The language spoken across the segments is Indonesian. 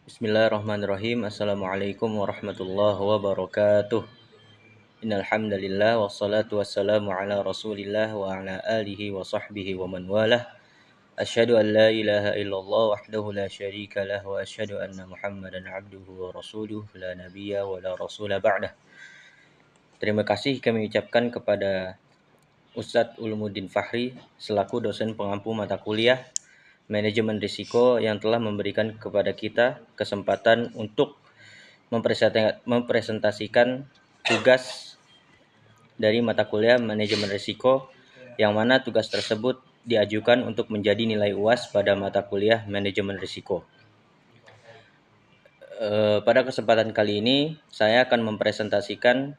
Bismillahirrahmanirrahim. Assalamualaikum warahmatullahi wabarakatuh. Innal hamdalillah wassalatu wassalamu ala Rasulillah wa ala alihi wa sahbihi wa man walah. Asyhadu an la ilaha illallah wahdahu la syarika lah wa asyhadu anna Muhammadan abduhu wa rasuluh la nabiyya wa la rasula ba'dah. Terima kasih kami ucapkan kepada Ustadz Ulumuddin Fahri selaku dosen pengampu mata kuliah Manajemen Risiko yang telah memberikan kepada kita kesempatan untuk mempresentasikan tugas dari mata kuliah Manajemen Risiko, yang mana tugas tersebut diajukan untuk menjadi nilai UAS pada mata kuliah Manajemen Risiko. Pada kesempatan kali ini saya akan mempresentasikan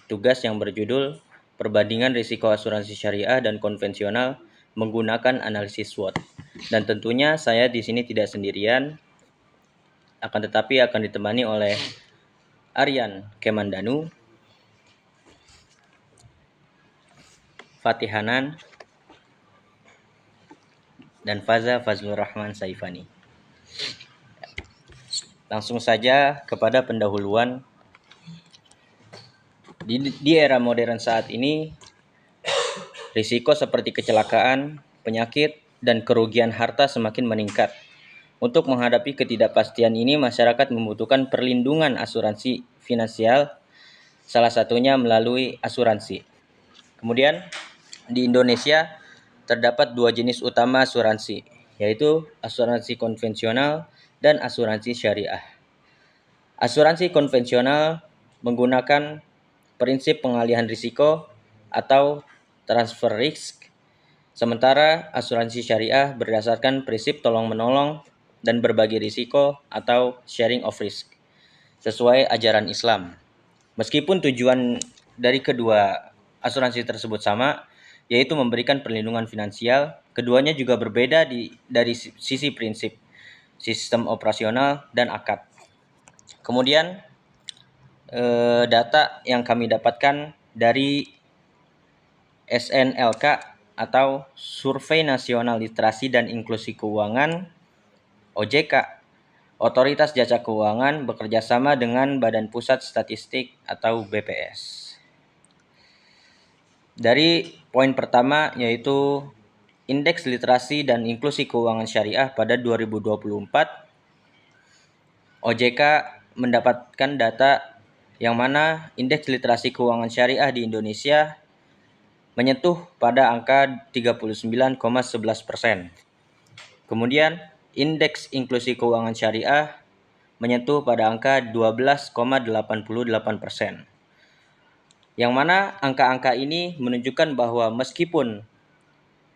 tugas yang berjudul Perbandingan Risiko Asuransi Syariah dan Konvensional menggunakan analisis SWOT. Dan tentunya saya di sini tidak sendirian, akan tetapi akan ditemani oleh Aryan Kemandanu, Fatih Hanan, dan Faza Fazlur Rahman Saifani. Langsung saja kepada pendahuluan. Di era modern saat ini, risiko seperti kecelakaan, penyakit, dan kerugian harta semakin meningkat. Untuk menghadapi ketidakpastian ini, masyarakat membutuhkan perlindungan asuransi finansial, salah satunya melalui asuransi. Kemudian, di Indonesia terdapat dua jenis utama asuransi, yaitu asuransi konvensional dan asuransi syariah. Asuransi konvensional menggunakan prinsip pengalihan risiko atau transfer risk, sementara asuransi syariah berdasarkan prinsip tolong-menolong dan berbagi risiko atau sharing of risk sesuai ajaran Islam. Meskipun tujuan dari kedua asuransi tersebut sama, yaitu memberikan perlindungan finansial, keduanya juga berbeda dari sisi prinsip, sistem operasional, dan akad. Kemudian data yang kami dapatkan dari SNLK atau Survei Nasional Literasi dan Inklusi Keuangan OJK, Otoritas Jasa Keuangan bekerjasama dengan Badan Pusat Statistik atau BPS. Dari poin pertama yaitu Indeks Literasi dan Inklusi Keuangan Syariah pada 2024, OJK mendapatkan data yang mana indeks literasi keuangan syariah di Indonesia menyentuh pada angka 39,11%. Kemudian indeks inklusi keuangan syariah menyentuh pada angka 12,88%. Yang mana angka-angka ini menunjukkan bahwa meskipun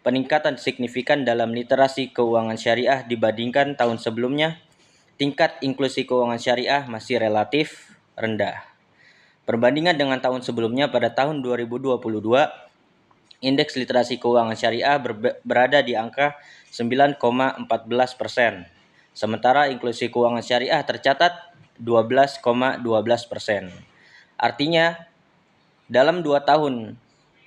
peningkatan signifikan dalam literasi keuangan syariah dibandingkan tahun sebelumnya, tingkat inklusi keuangan syariah masih relatif rendah. Perbandingan dengan tahun sebelumnya pada tahun 2022, indeks literasi keuangan syariah berada di angka 9,14%. Sementara inklusi keuangan syariah tercatat 12,12%. Artinya, dalam 2 tahun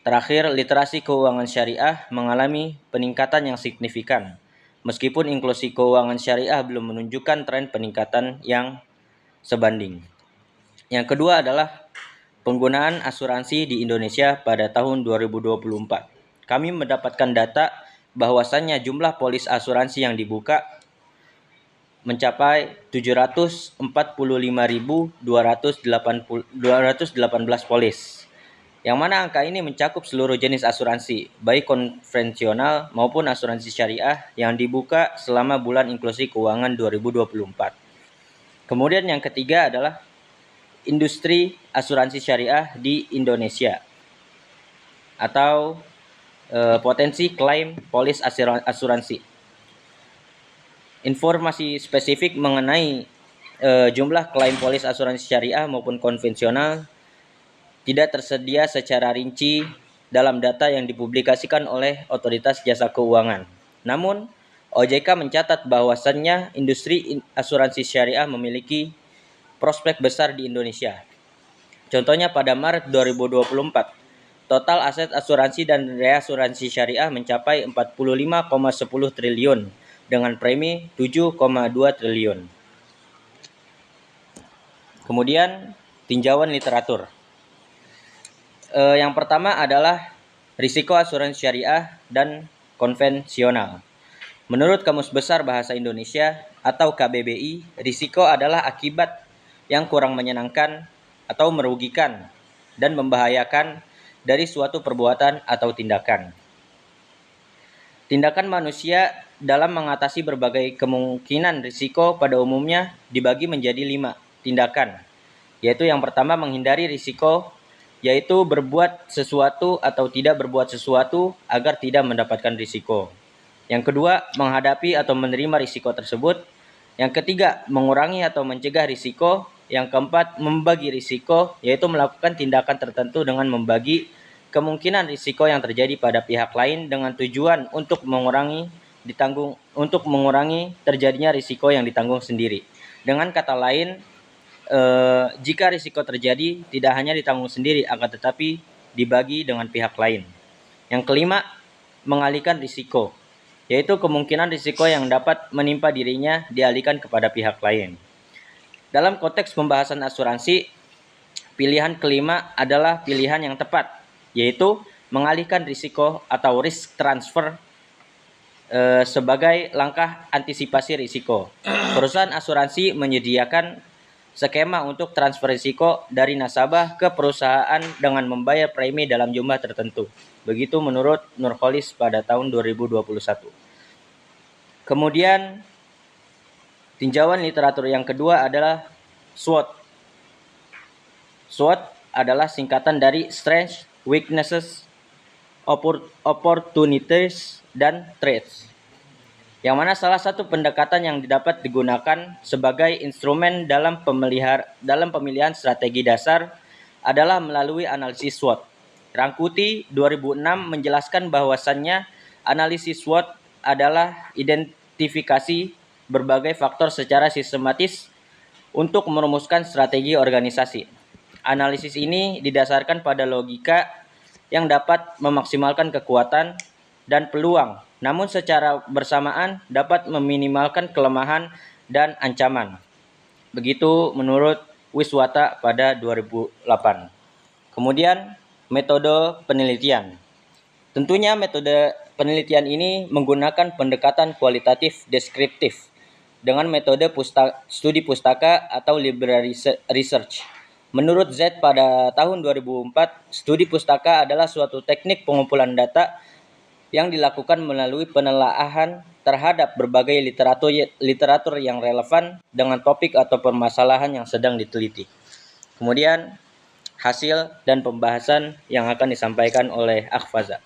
terakhir literasi keuangan syariah mengalami peningkatan yang signifikan. Meskipun inklusi keuangan syariah belum menunjukkan tren peningkatan yang sebanding. Yang kedua adalah penggunaan asuransi di Indonesia pada tahun 2024. Kami mendapatkan data bahwasannya jumlah polis asuransi yang dibuka mencapai 745.218 polis. Yang mana angka ini mencakup seluruh jenis asuransi, baik konvensional maupun asuransi syariah yang dibuka selama bulan inklusi keuangan 2024. Kemudian yang ketiga adalah industri asuransi syariah di Indonesia atau potensi klaim polis asuransi. Informasi spesifik mengenai jumlah klaim polis asuransi syariah maupun konvensional tidak tersedia secara rinci dalam data yang dipublikasikan oleh Otoritas Jasa Keuangan. Namun, OJK mencatat bahwasannya industri asuransi syariah memiliki prospek besar di Indonesia. Contohnya pada Maret 2024, total aset asuransi dan reasuransi syariah mencapai 45,10 triliun dengan premi 7,2 triliun. Kemudian tinjauan literatur. Yang pertama adalah risiko asuransi syariah dan konvensional. Menurut Kamus Besar Bahasa Indonesia atau KBBI, risiko adalah akibat yang kurang menyenangkan atau merugikan dan membahayakan dari suatu perbuatan atau tindakan. Tindakan manusia dalam mengatasi berbagai kemungkinan risiko pada umumnya dibagi menjadi 5 tindakan, yaitu yang pertama menghindari risiko, yaitu berbuat sesuatu atau tidak berbuat sesuatu agar tidak mendapatkan risiko. Yang kedua, menghadapi atau menerima risiko tersebut. Yang ketiga, mengurangi atau mencegah risiko. Yang keempat, membagi risiko, yaitu melakukan tindakan tertentu dengan membagi kemungkinan risiko yang terjadi pada pihak lain dengan tujuan untuk mengurangi terjadinya risiko yang ditanggung sendiri. Dengan kata lain, jika risiko terjadi tidak hanya ditanggung sendiri akan tetapi dibagi dengan pihak lain. Yang kelima, mengalihkan risiko, yaitu kemungkinan risiko yang dapat menimpa dirinya dialihkan kepada pihak lain. Dalam konteks pembahasan asuransi, pilihan kelima adalah pilihan yang tepat, yaitu mengalihkan risiko atau risk transfer sebagai langkah antisipasi risiko. Perusahaan asuransi menyediakan skema untuk transfer risiko dari nasabah ke perusahaan dengan membayar premi dalam jumlah tertentu. Begitu menurut Nurholis pada tahun 2021. Kemudian tinjauan literatur yang kedua adalah SWOT. SWOT adalah singkatan dari Strengths, Weaknesses, Opportunities, dan Threats. Yang mana salah satu pendekatan yang dapat digunakan sebagai instrumen dalam pemilihan strategi dasar adalah melalui analisis SWOT. Rangkuti 2006 menjelaskan bahwasannya analisis SWOT adalah identifikasi berbagai faktor secara sistematis untuk merumuskan strategi organisasi. Analisis ini didasarkan pada logika yang dapat memaksimalkan kekuatan dan peluang, namun secara bersamaan dapat meminimalkan kelemahan dan ancaman. Begitu menurut Wiswata pada 2008. Kemudian metode penelitian. Tentunya metode penelitian ini menggunakan pendekatan kualitatif deskriptif dengan metode studi pustaka atau library research. Menurut Z pada tahun 2004, studi pustaka adalah suatu teknik pengumpulan data yang dilakukan melalui penelaahan terhadap berbagai literatur yang relevan dengan topik atau permasalahan yang sedang diteliti. Kemudian hasil dan pembahasan yang akan disampaikan oleh Akhfaza.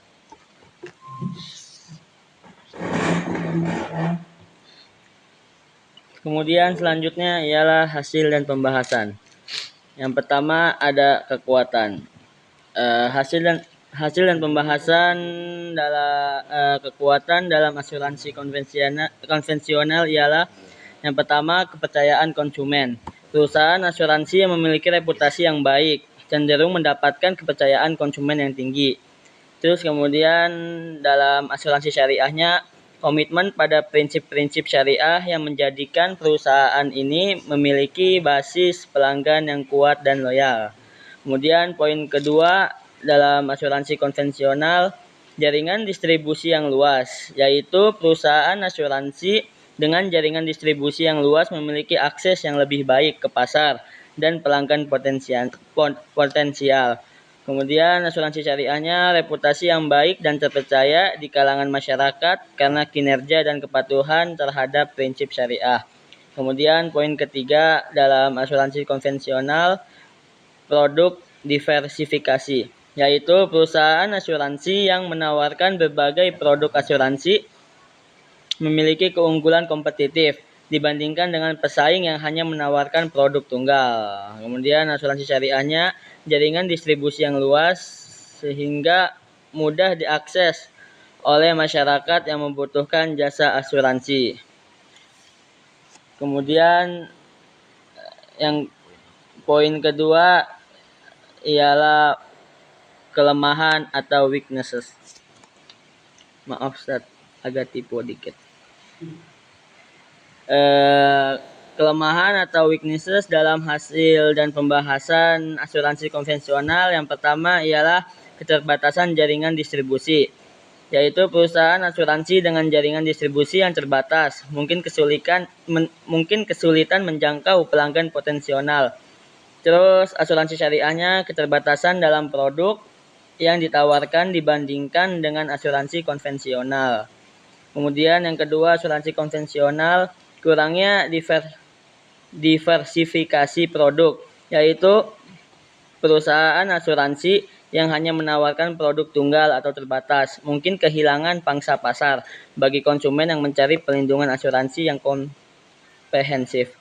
Kemudian selanjutnya ialah hasil dan pembahasan. Yang pertama ada kekuatan. Hasil dan pembahasan dalam kekuatan dalam asuransi konvensional ialah yang pertama kepercayaan konsumen. Perusahaan asuransi yang memiliki reputasi yang baik cenderung mendapatkan kepercayaan konsumen yang tinggi. Terus kemudian dalam asuransi syariahnya komitmen pada prinsip-prinsip syariah yang menjadikan perusahaan ini memiliki basis pelanggan yang kuat dan loyal. Kemudian poin kedua dalam asuransi konvensional, jaringan distribusi yang luas, yaitu perusahaan asuransi dengan jaringan distribusi yang luas memiliki akses yang lebih baik ke pasar dan pelanggan potensial. Kemudian asuransi syariahnya reputasi yang baik dan terpercaya di kalangan masyarakat karena kinerja dan kepatuhan terhadap prinsip syariah. Kemudian poin ketiga dalam asuransi konvensional, produk diversifikasi, yaitu perusahaan asuransi yang menawarkan berbagai produk asuransi memiliki keunggulan kompetitif dibandingkan dengan pesaing yang hanya menawarkan produk tunggal. Kemudian asuransi syariahnya jaringan distribusi yang luas sehingga mudah diakses oleh masyarakat yang membutuhkan jasa asuransi. Kemudian yang poin kedua ialah kelemahan atau weaknesses. Maaf Ustaz, agak tipu dikit. kelemahan atau weaknesses dalam hasil dan pembahasan asuransi konvensional. Yang pertama ialah keterbatasan jaringan distribusi, yaitu perusahaan asuransi dengan jaringan distribusi yang terbatas mungkin kesulitan menjangkau pelanggan potensial. Terus asuransi syariahnya keterbatasan dalam produk yang ditawarkan dibandingkan dengan asuransi konvensional. Kemudian yang kedua, asuransi konvensional kurangnya diversifikasi produk, yaitu perusahaan asuransi yang hanya menawarkan produk tunggal atau terbatas, mungkin kehilangan pangsa pasar bagi konsumen yang mencari perlindungan asuransi yang komprehensif.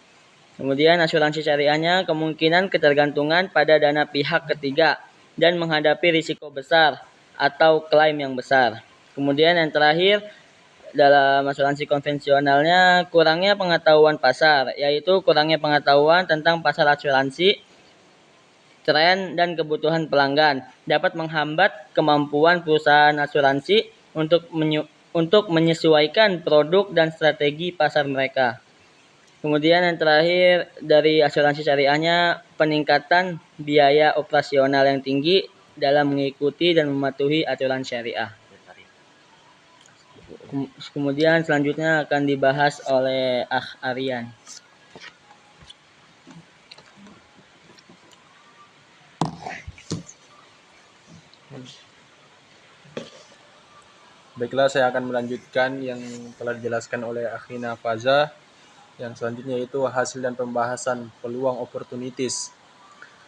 Kemudian asuransi syariahnya kemungkinan ketergantungan pada dana pihak ketiga dan menghadapi risiko besar atau klaim yang besar. Kemudian yang terakhir, dalam asuransi konvensionalnya kurangnya pengetahuan pasar, yaitu kurangnya pengetahuan tentang pasar asuransi, tren dan kebutuhan pelanggan dapat menghambat kemampuan perusahaan asuransi untuk menyesuaikan produk dan strategi pasar mereka. Kemudian yang terakhir, dari asuransi syariahnya peningkatan biaya operasional yang tinggi dalam mengikuti dan mematuhi aturan syariah. Kemudian selanjutnya akan dibahas oleh Aryan. Baiklah, saya akan melanjutkan yang telah dijelaskan oleh Akhina Faza. Yang selanjutnya itu hasil dan pembahasan peluang opportunities.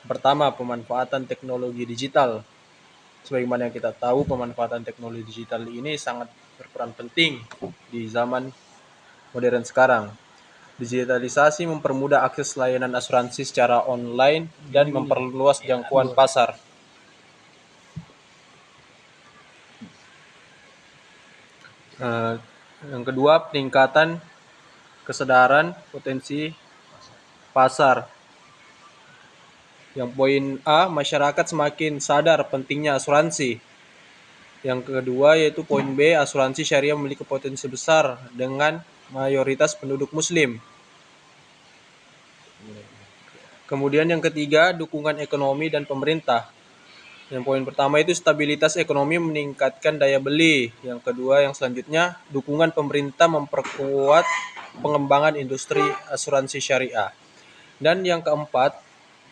Pertama, pemanfaatan teknologi digital. Sebagaimana yang kita tahu, pemanfaatan teknologi digital ini sangat berperan penting di zaman modern sekarang. Digitalisasi mempermudah akses layanan asuransi secara online dan memperluas jangkauan pasar. Yang kedua, peningkatan kesadaran potensi pasar. Yang poin A, masyarakat semakin sadar pentingnya asuransi. Yang kedua yaitu poin B, asuransi syariah memiliki potensi besar dengan mayoritas penduduk muslim. Kemudian yang ketiga, dukungan ekonomi dan pemerintah. Yang poin pertama itu stabilitas ekonomi meningkatkan daya beli. Yang kedua, yang selanjutnya, dukungan pemerintah memperkuat pengembangan industri asuransi syariah. Dan yang keempat,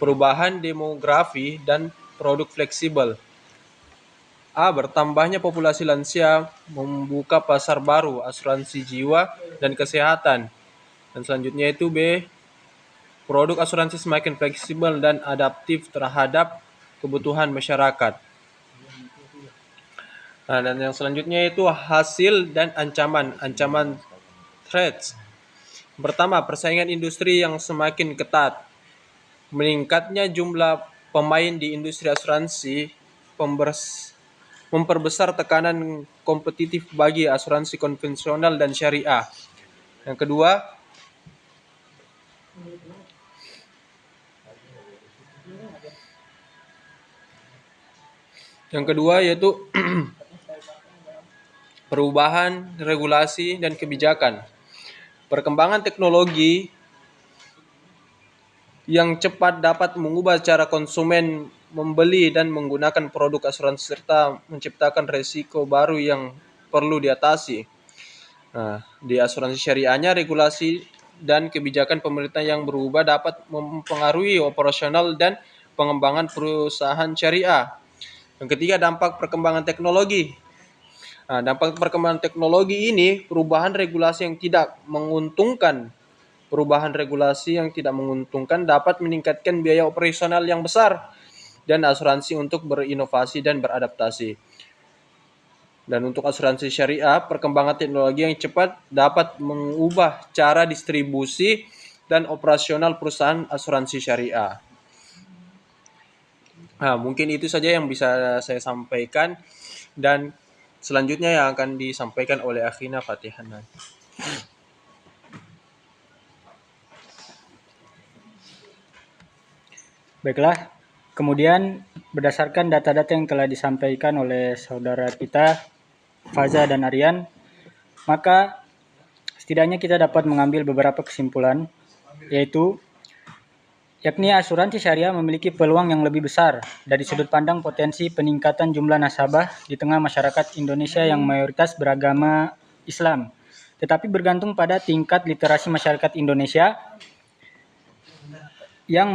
perubahan demografi dan produk fleksibel. A. Bertambahnya populasi lansia membuka pasar baru asuransi jiwa dan kesehatan. Dan selanjutnya itu B. Produk asuransi semakin fleksibel dan adaptif terhadap kebutuhan masyarakat. Nah, dan yang selanjutnya itu hasil dan ancaman threats. Pertama, persaingan industri yang semakin ketat. Meningkatnya jumlah pemain di industri asuransi memperbesar tekanan kompetitif bagi asuransi konvensional dan syariah. Yang kedua yaitu perubahan regulasi dan kebijakan. Perkembangan teknologi yang cepat dapat mengubah cara konsumen membeli dan menggunakan produk asuransi serta menciptakan risiko baru yang perlu diatasi. Nah, di asuransi syariahnya regulasi dan kebijakan pemerintah yang berubah dapat mempengaruhi operasional dan pengembangan perusahaan syariah. Yang ketiga, dampak perkembangan teknologi. Nah, dampak perkembangan teknologi ini perubahan regulasi yang tidak menguntungkan dapat meningkatkan biaya operasional yang besar dan asuransi untuk berinovasi dan beradaptasi. Dan untuk asuransi syariah, perkembangan teknologi yang cepat dapat mengubah cara distribusi dan operasional perusahaan asuransi syariah. Nah, mungkin itu saja yang bisa saya sampaikan, dan selanjutnya yang akan disampaikan oleh Akhina Fatihana. Baiklah, kemudian berdasarkan data-data yang telah disampaikan oleh saudara kita, Faza dan Aryan, maka setidaknya kita dapat mengambil beberapa kesimpulan yakni asuransi syariah memiliki peluang yang lebih besar dari sudut pandang potensi peningkatan jumlah nasabah di tengah masyarakat Indonesia yang mayoritas beragama Islam, tetapi bergantung pada tingkat literasi masyarakat Indonesia yang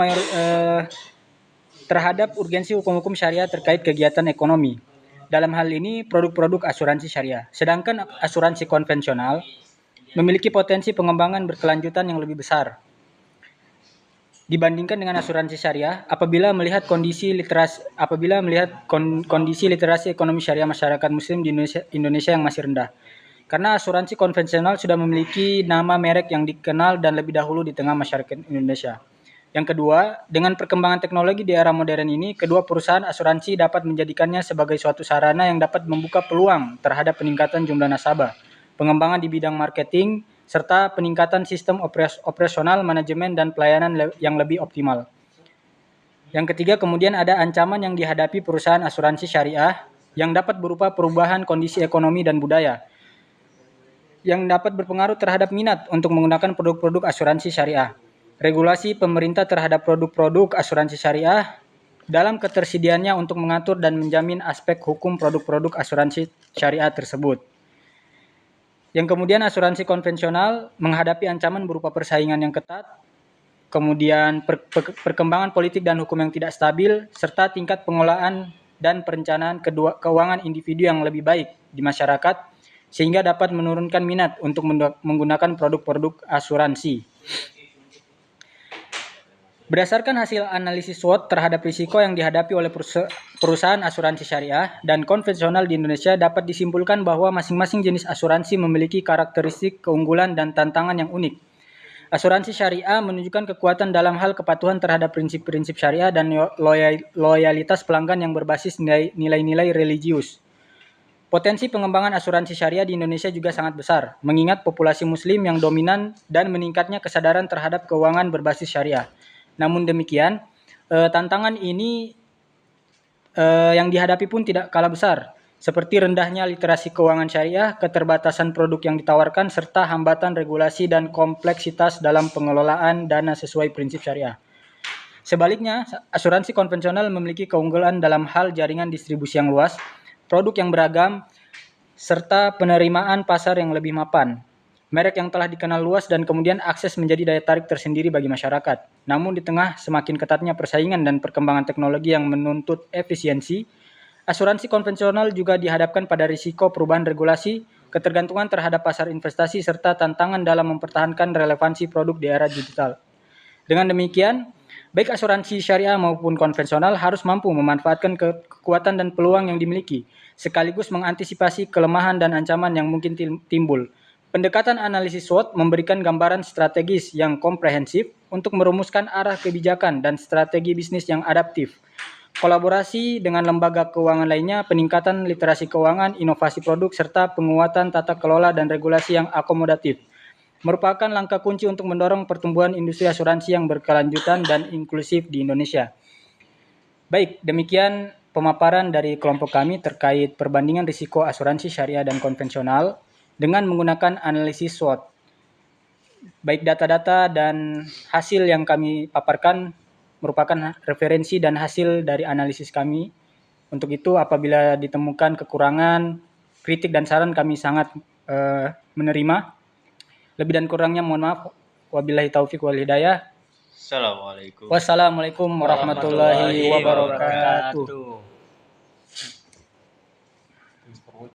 terhadap urgensi hukum-hukum syariah terkait kegiatan ekonomi. Dalam hal ini produk-produk asuransi syariah. Sedangkan asuransi konvensional memiliki potensi pengembangan berkelanjutan yang lebih besar dibandingkan dengan asuransi syariah apabila melihat kondisi literasi ekonomi syariah masyarakat muslim di Indonesia yang masih rendah. Karena asuransi konvensional sudah memiliki nama merek yang dikenal dan lebih dahulu di tengah masyarakat Indonesia. Yang kedua, dengan perkembangan teknologi di era modern ini, kedua perusahaan asuransi dapat menjadikannya sebagai suatu sarana yang dapat membuka peluang terhadap peningkatan jumlah nasabah, pengembangan di bidang marketing, serta peningkatan sistem operasional, manajemen, dan pelayanan yang lebih optimal. Yang ketiga, kemudian ada ancaman yang dihadapi perusahaan asuransi syariah yang dapat berupa perubahan kondisi ekonomi dan budaya, yang dapat berpengaruh terhadap minat untuk menggunakan produk-produk asuransi syariah. Regulasi pemerintah terhadap produk-produk asuransi syariah dalam ketersediaannya untuk mengatur dan menjamin aspek hukum produk-produk asuransi syariah tersebut. Yang kemudian asuransi konvensional menghadapi ancaman berupa persaingan yang ketat, kemudian perkembangan politik dan hukum yang tidak stabil, serta tingkat pengelolaan dan perencanaan keuangan individu yang lebih baik di masyarakat, sehingga dapat menurunkan minat untuk menggunakan produk-produk asuransi. Berdasarkan hasil analisis SWOT terhadap risiko yang dihadapi oleh perusahaan asuransi syariah dan konvensional di Indonesia, dapat disimpulkan bahwa masing-masing jenis asuransi memiliki karakteristik, keunggulan, dan tantangan yang unik. Asuransi syariah menunjukkan kekuatan dalam hal kepatuhan terhadap prinsip-prinsip syariah dan loyalitas pelanggan yang berbasis nilai-nilai religius. Potensi pengembangan asuransi syariah di Indonesia juga sangat besar, mengingat populasi muslim yang dominan dan meningkatnya kesadaran terhadap keuangan berbasis syariah. Namun demikian, tantangan ini yang dihadapi pun tidak kalah besar, seperti rendahnya literasi keuangan syariah, keterbatasan produk yang ditawarkan, serta hambatan regulasi dan kompleksitas dalam pengelolaan dana sesuai prinsip syariah. Sebaliknya, asuransi konvensional memiliki keunggulan dalam hal jaringan distribusi yang luas, produk yang beragam, serta penerimaan pasar yang lebih mapan. Merek yang telah dikenal luas dan kemudian akses menjadi daya tarik tersendiri bagi masyarakat. Namun di tengah semakin ketatnya persaingan dan perkembangan teknologi yang menuntut efisiensi, asuransi konvensional juga dihadapkan pada risiko perubahan regulasi, ketergantungan terhadap pasar investasi, serta tantangan dalam mempertahankan relevansi produk di era digital. Dengan demikian, baik asuransi syariah maupun konvensional harus mampu memanfaatkan kekuatan dan peluang yang dimiliki, sekaligus mengantisipasi kelemahan dan ancaman yang mungkin timbul. Pendekatan analisis SWOT memberikan gambaran strategis yang komprehensif untuk merumuskan arah kebijakan dan strategi bisnis yang adaptif. Kolaborasi dengan lembaga keuangan lainnya, peningkatan literasi keuangan, inovasi produk, serta penguatan tata kelola dan regulasi yang akomodatif merupakan langkah kunci untuk mendorong pertumbuhan industri asuransi yang berkelanjutan dan inklusif di Indonesia. Baik, demikian pemaparan dari kelompok kami terkait perbandingan risiko asuransi syariah dan konvensional dengan menggunakan analisis SWOT. Baik data-data dan hasil yang kami paparkan merupakan referensi dan hasil dari analisis kami. Untuk itu, apabila ditemukan kekurangan, kritik dan saran kami sangat menerima. Lebih dan kurangnya mohon maaf. Wabillahi taufiq wal hidayah. Assalamualaikum. Wassalamualaikum warahmatullahi wabarakatuh.